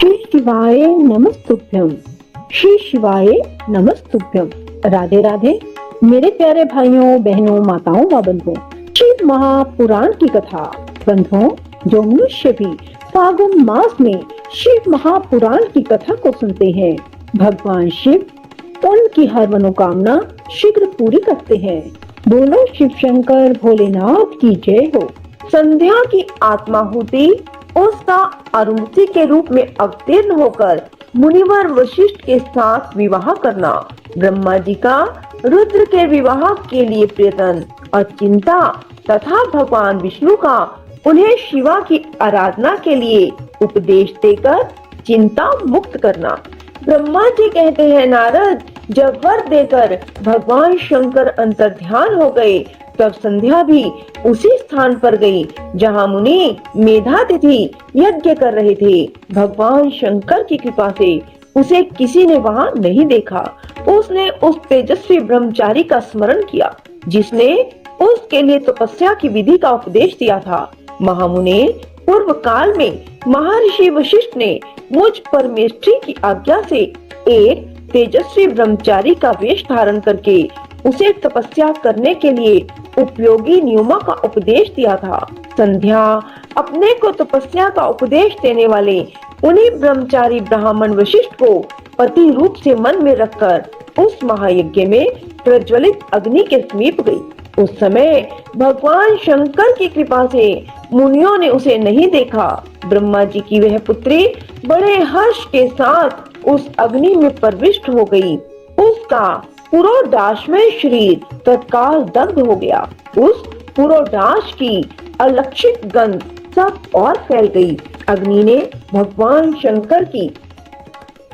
श्री शिवाय नमस्तुभ्यम। श्री शिवाय नमस्तुभ्यम। राधे राधे मेरे प्यारे भाइयों बहनों माताओं व बंधुओं। शिव महापुराण की कथा। बंधुओं, जो मनुष्य भी फागुन मास में शिव महापुराण की कथा को सुनते हैं, भगवान शिव उनकी हर मनोकामना शीघ्र पूरी करते हैं। बोलो शिव शंकर भोलेनाथ की जय हो। संध्या की आत्माहुति उसका अरुंधति के रूप में अवतीर्ण होकर मुनिवर वशिष्ठ के साथ विवाह करना, ब्रह्मा जी का रुद्र के विवाह के लिए प्रयत्न और चिंता तथा भगवान विष्णु का उन्हें शिवा की आराधना के लिए उपदेश देकर चिंता मुक्त करना। ब्रह्मा जी कहते हैं, नारद, जब वर देकर भगवान शंकर अंतर्ध्यान हो गए, तब संध्या भी उसी स्थान पर गई जहाँ मुनि मेधातिथि यज्ञ कर रहे थे। भगवान शंकर की कृपा से उसे किसी ने वहाँ नहीं देखा। उसने उस तेजस्वी ब्रह्मचारी का स्मरण किया जिसने उसके लिए तपस्या की विधि का उपदेश दिया था। महामुने, पूर्व काल में महर्षि वशिष्ठ ने मुझ परमेष्ठी की आज्ञा से एक तेजस्वी ब्रह्मचारी का वेश धारण करके उसे तपस्या करने के लिए उपयोगी नियमों का उपदेश दिया था। संध्या अपने को तपस्या का उपदेश देने वाले उन्हीं ब्रह्मचारी ब्राह्मण वशिष्ठ को पति रूप से मन में रखकर उस महायज्ञ में प्रज्वलित अग्नि के समीप गई। उस समय भगवान शंकर की कृपा से मुनियों ने उसे नहीं देखा। ब्रह्मा जी की वह पुत्री बड़े हर्ष के साथ उस अग्नि में प्रविष्ट हो गई। उसका पुरोडाशमय शरीर तत्काल दग्ध हो गया। उस पुरोडाश की अलक्षित गंध सब और फैल गई। अग्नि ने भगवान शंकर की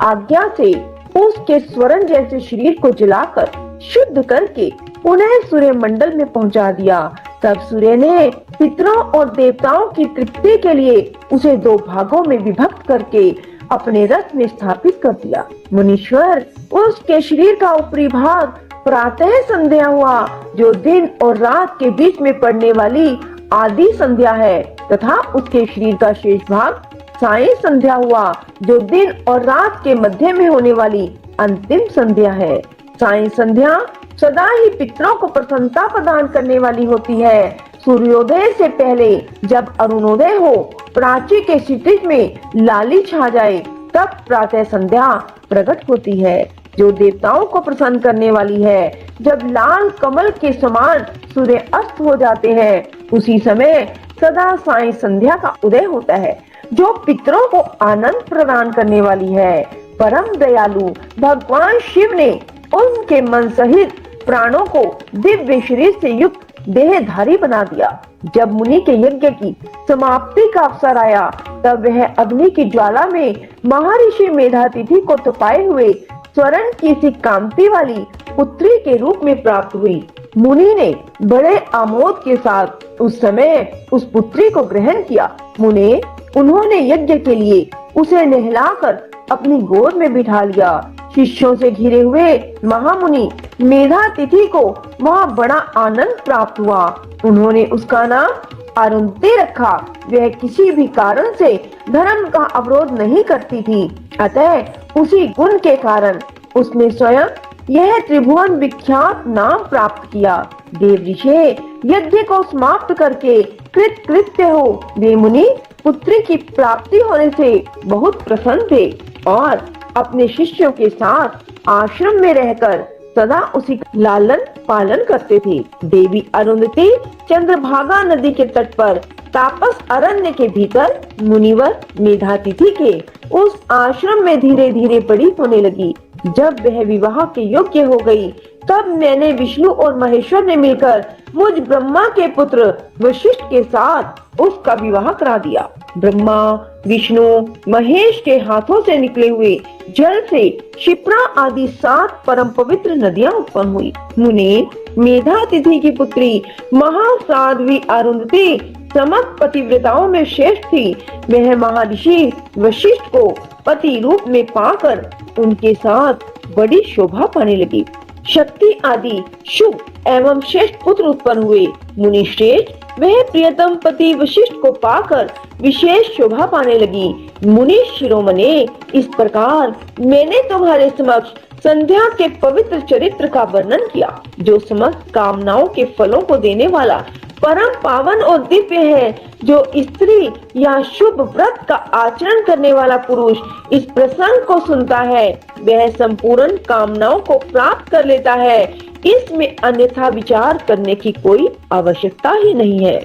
आज्ञा से उसके स्वर्ण जैसे शरीर को जलाकर शुद्ध करके पुनः सूर्य मंडल में पहुंचा दिया। तब सूर्य ने पितरों और देवताओं की तृप्ति के लिए उसे दो भागों में विभक्त करके अपने रथ में स्थापित कर दिया। मुनीश्वर, उसके शरीर का ऊपरी भाग प्रातः संध्या हुआ, जो दिन और रात के बीच में पड़ने वाली आदि संध्या है, तथा उसके शरीर का शेष भाग साय संध्या हुआ, जो दिन और रात के मध्य में होने वाली अंतिम संध्या है। साय संध्या सदा ही पितरों को प्रसन्नता प्रदान करने वाली होती है। सूर्योदय से पहले जब अरुणोदय हो, प्राची के क्षितिज में लाली छा जाए, तब प्रातः संध्या प्रकट होती है, जो देवताओं को प्रसन्न करने वाली है। जब लाल कमल के समान सूर्य अस्त हो जाते हैं, उसी समय सदा साय संध्या का उदय होता है, जो पितरों को आनंद प्रदान करने वाली है। परम दयालु भगवान शिव ने उनके मन सहित प्राणों को दिव्य शरीर से युक्त देहधारी बना दिया। जब मुनि के यज्ञ की समाप्ति का अवसर आया, तब वह अग्नि की ज्वाला में महर्षि मेधातिथि को तपाए हुए स्वर्ण की सी कांति वाली पुत्री के रूप में प्राप्त हुई। मुनि ने बड़े आमोद के साथ उस समय उस पुत्री को ग्रहण किया। मुने, उन्होंने यज्ञ के लिए उसे नहलाकर अपनी गोद में बिठा लिया। शिष्यों से घिरे हुए महामुनि मेधातिथि को वहाँ बड़ा आनंद प्राप्त हुआ। उन्होंने उसका नाम अरुंधति रखा। वह किसी भी कारण से धर्म का अवरोध नहीं करती थी, अतः उसी गुण के कारण उसने स्वयं यह त्रिभुवन विख्यात नाम प्राप्त किया। देव ऋषि यज्ञ को समाप्त करके कृतकृत्य हो वे मुनि पुत्री की प्राप्ति होने से बहुत प्रसन्न थे और अपने शिष्यों के साथ आश्रम में रहकर सदा उसी लालन पालन करते थे। देवी अरुंधति चंद्रभागा नदी के तट पर तापस अरण्य के भीतर मुनिवर मेधातिथि के उस आश्रम में धीरे धीरे बड़ी होने लगी। जब वह विवाह के योग्य हो गई, तब मैंने विष्णु और महेश्वर ने मिलकर मुझ ब्रह्मा के पुत्र वशिष्ठ के साथ उसका विवाह करा दिया। ब्रह्मा, विष्णु, महेश के हाथों से निकले हुए जल से क्षिप्रा आदि 7 परम पवित्र नदियां उत्पन्न हुई। मुने, मेधातिथि की पुत्री महासाध्वी अरुंधति समस्त पतिव्रताओं में श्रेष्ठ थी। वह महर्षि वशिष्ठ को पति रूप में पाकर उनके साथ बड़ी शोभा पाने लगी। शक्ति आदि शुभ एवं श्रेष्ठ पुत्र उत्पन्न हुए। मुनि श्रेष्ठ वह प्रियतम पति वशिष्ठ को पाकर विशेष शोभा पाने लगी। मुनि शिरोमणे, इस प्रकार मैंने तुम्हारे समक्ष संध्या के पवित्र चरित्र का वर्णन किया, जो समस्त कामनाओं के फलों को देने वाला परम पावन और दिव्य है। जो स्त्री या शुभ व्रत का आचरण करने वाला पुरुष इस प्रसंग को सुनता है, वह संपूर्ण कामनाओं को प्राप्त कर लेता है। इसमें अन्यथा विचार करने की कोई आवश्यकता ही नहीं है।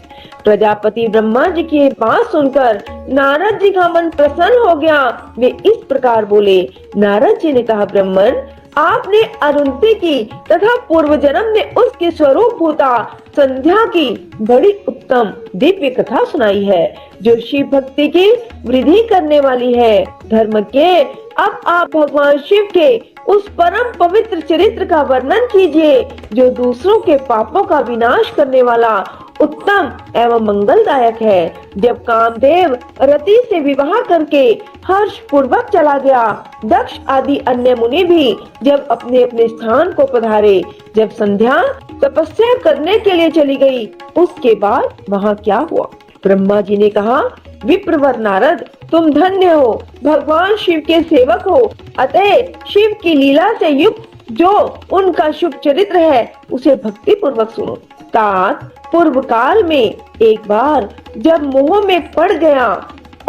प्रजापति ब्रह्मा जी की बात सुनकर नारद जी का मन प्रसन्न हो गया। वे इस प्रकार बोले। नारद जी ने कहा, ब्रह्मन, आपने अरुंधति की तथा पूर्व जन्म में उसके स्वरूप भूता संध्या की बड़ी उत्तम दिव्य कथा सुनाई है, जो शिव भक्ति की वृद्धि करने वाली है। धर्म के अब आप भगवान शिव के उस परम पवित्र चरित्र का वर्णन कीजिए, जो दूसरों के पापों का विनाश करने वाला उत्तम एवं मंगलदायक है। जब कामदेव रति से विवाह करके हर्ष पूर्वक चला गया, दक्ष आदि अन्य मुनि भी जब अपने अपने स्थान को पधारे, जब संध्या तपस्या करने के लिए चली गई, उसके बाद वहाँ क्या हुआ? ब्रह्मा जी ने कहा, विप्रवर नारद, तुम धन्य हो, भगवान शिव के सेवक हो, अतः शिव की लीला से युक्त जो उनका शुभ चरित्र है उसे भक्ति पूर्वक सुनो। तात पूर्व काल में एक बार जब मोह में पड़ गया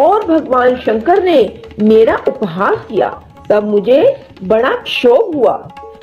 और भगवान शंकर ने मेरा उपहास किया, तब मुझे बड़ा क्षोभ हुआ।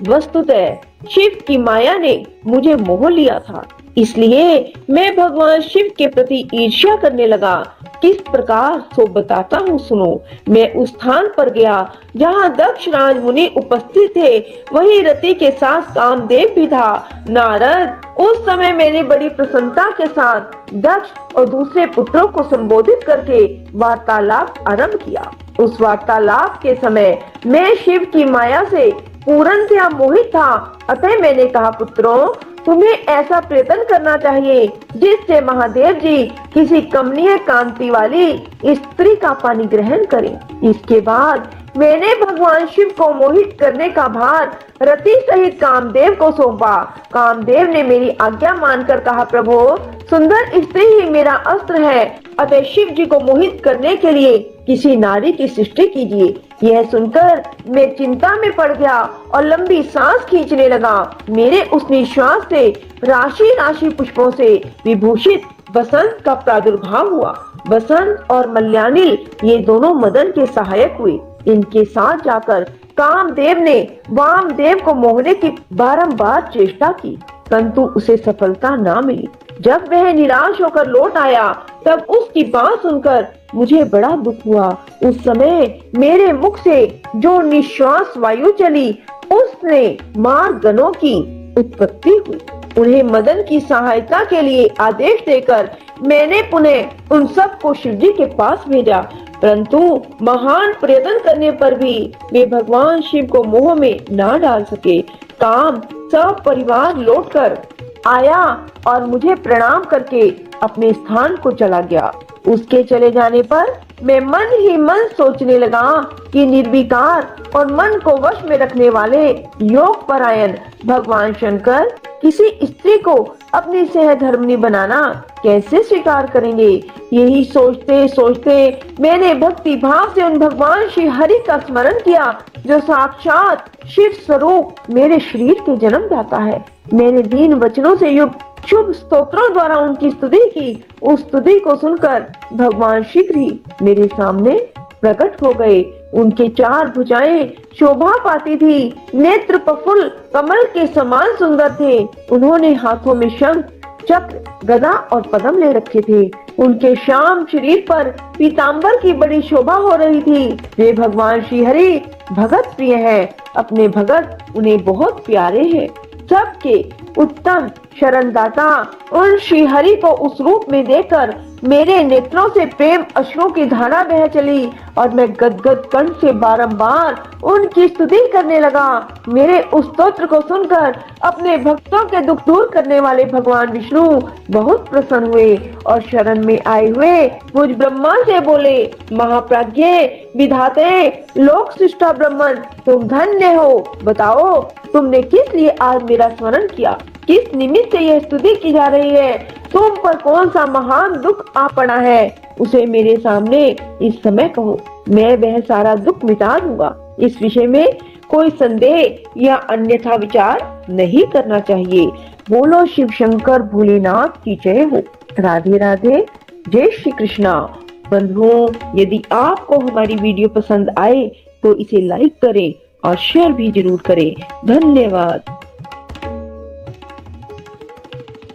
वस्तुतः शिव की माया ने मुझे मोह लिया था, इसलिए मैं भगवान शिव के प्रति ईर्ष्या करने लगा। किस प्रकार सो बताता हूँ, सुनो। मैं उस स्थान पर गया जहाँ दक्ष राज मुनि उपस्थित थे, वही रति के साथ कामदेव भी था। नारद, उस समय मैंने बड़ी प्रसन्नता के साथ दक्ष और दूसरे पुत्रों को संबोधित करके वार्तालाप आरंभ किया। उस वार्तालाप के समय मैं शिव की माया से पूर्णतया मोहित था। अतः मैंने कहा, पुत्रों, तुम्हें ऐसा प्रयत्न करना चाहिए जिससे महादेव जी किसी कमनीय कांति वाली स्त्री का पानी ग्रहण करें। इसके बाद मैंने भगवान शिव को मोहित करने का भार रति सहित कामदेव को सौंपा। कामदेव ने मेरी आज्ञा मानकर कहा, प्रभु, सुंदर स्त्री ही मेरा अस्त्र है, अतः शिव जी को मोहित करने के लिए किसी नारी की सृष्टि कीजिए। यह सुनकर मैं चिंता में पड़ गया और लंबी सांस खींचने लगा। मेरे उस निश्वास से राशि राशि पुष्पों से विभूषित बसंत का प्रादुर्भाव हुआ। बसंत और मल्यानिल ये दोनों मदन के सहायक हुए। इनके साथ जाकर कामदेव ने वामदेव को मोहने की बारंबार चेष्टा की, परंतु उसे सफलता न मिली। जब वह निराश होकर लौट आया, तब उसकी बात सुनकर मुझे बड़ा दुख हुआ। उस समय मेरे मुख से जो निश्वास वायु चली, उसने मार्ग गणों की उत्पत्ति हुई। उन्हें मदन की सहायता के लिए आदेश देकर मैंने पुनः उन सबको शिवजी के पास भेजा, परंतु महान प्रयत्न करने पर भी वे भगवान शिव को मोह में न डाल सके। काम सब परिवार लौटकर आया और मुझे प्रणाम करके अपने स्थान को चला गया। उसके चले जाने पर मैं मन ही मन सोचने लगा कि निर्विकार और मन को वश में रखने वाले योग परायण भगवान शंकर किसी स्त्री को अपनी सहधर्मिणी बनाना कैसे स्वीकार करेंगे। यही सोचते सोचते मैंने भक्ति भाव से उन भगवान श्री हरि का स्मरण किया, जो साक्षात शिव स्वरूप मेरे शरीर के जन्मदाता है। मैंने दीन वचनों से युक्त शुभ स्तोत्रों द्वारा उनकी स्तुति की। उस स्तुति को सुनकर भगवान शीघ्र ही मेरे सामने प्रकट हो गए। उनके चार भुजाएं शोभा पाती थी, नेत्र प्रफुल्ल कमल के समान सुंदर थे। उन्होंने हाथों में शंख, चक्र, गदा और पद्म ले रखे थे। उनके श्याम शरीर पर पीतांबर की बड़ी शोभा हो रही थी। वे भगवान श्री हरि भगत प्रिय हैं, अपने भगत उन्हें बहुत प्यारे हैं। सबके उत्तम शरणदाता उन श्री हरि को उस रूप में देखकर मेरे नेत्रों से प्रेम अश्रुओं की धारा बह चली और मैं गदगद कंठ से बारंबार उनकी स्तुति करने लगा। मेरे उस स्तोत्र को सुनकर अपने भक्तों के दुख दूर करने वाले भगवान विष्णु बहुत प्रसन्न हुए और शरण में आए हुए मुझ ब्रह्मा से बोले, महाप्राज्ञ विधाते लोक सृष्टा ब्रह्मन, तुम धन्य हो। बताओ तुमने किस लिए आज मेरा स्मरण किया। किस निमित्त से यह स्तुति की जा रही है, तुम पर कौन सा महान दुख आ पड़ा है, उसे मेरे सामने इस समय कहो, मैं वह सारा दुख मिटा दूंगा। इस विषय में कोई संदेह या अन्यथा विचार नहीं करना चाहिए। बोलो शिव शंकर भोलेनाथ की जय हो। राधे राधे, जय श्री कृष्णा। बंधुओं, यदि आपको हमारी वीडियो पसंद आए तो इसे लाइक करें और शेयर भी जरूर करें। धन्यवाद।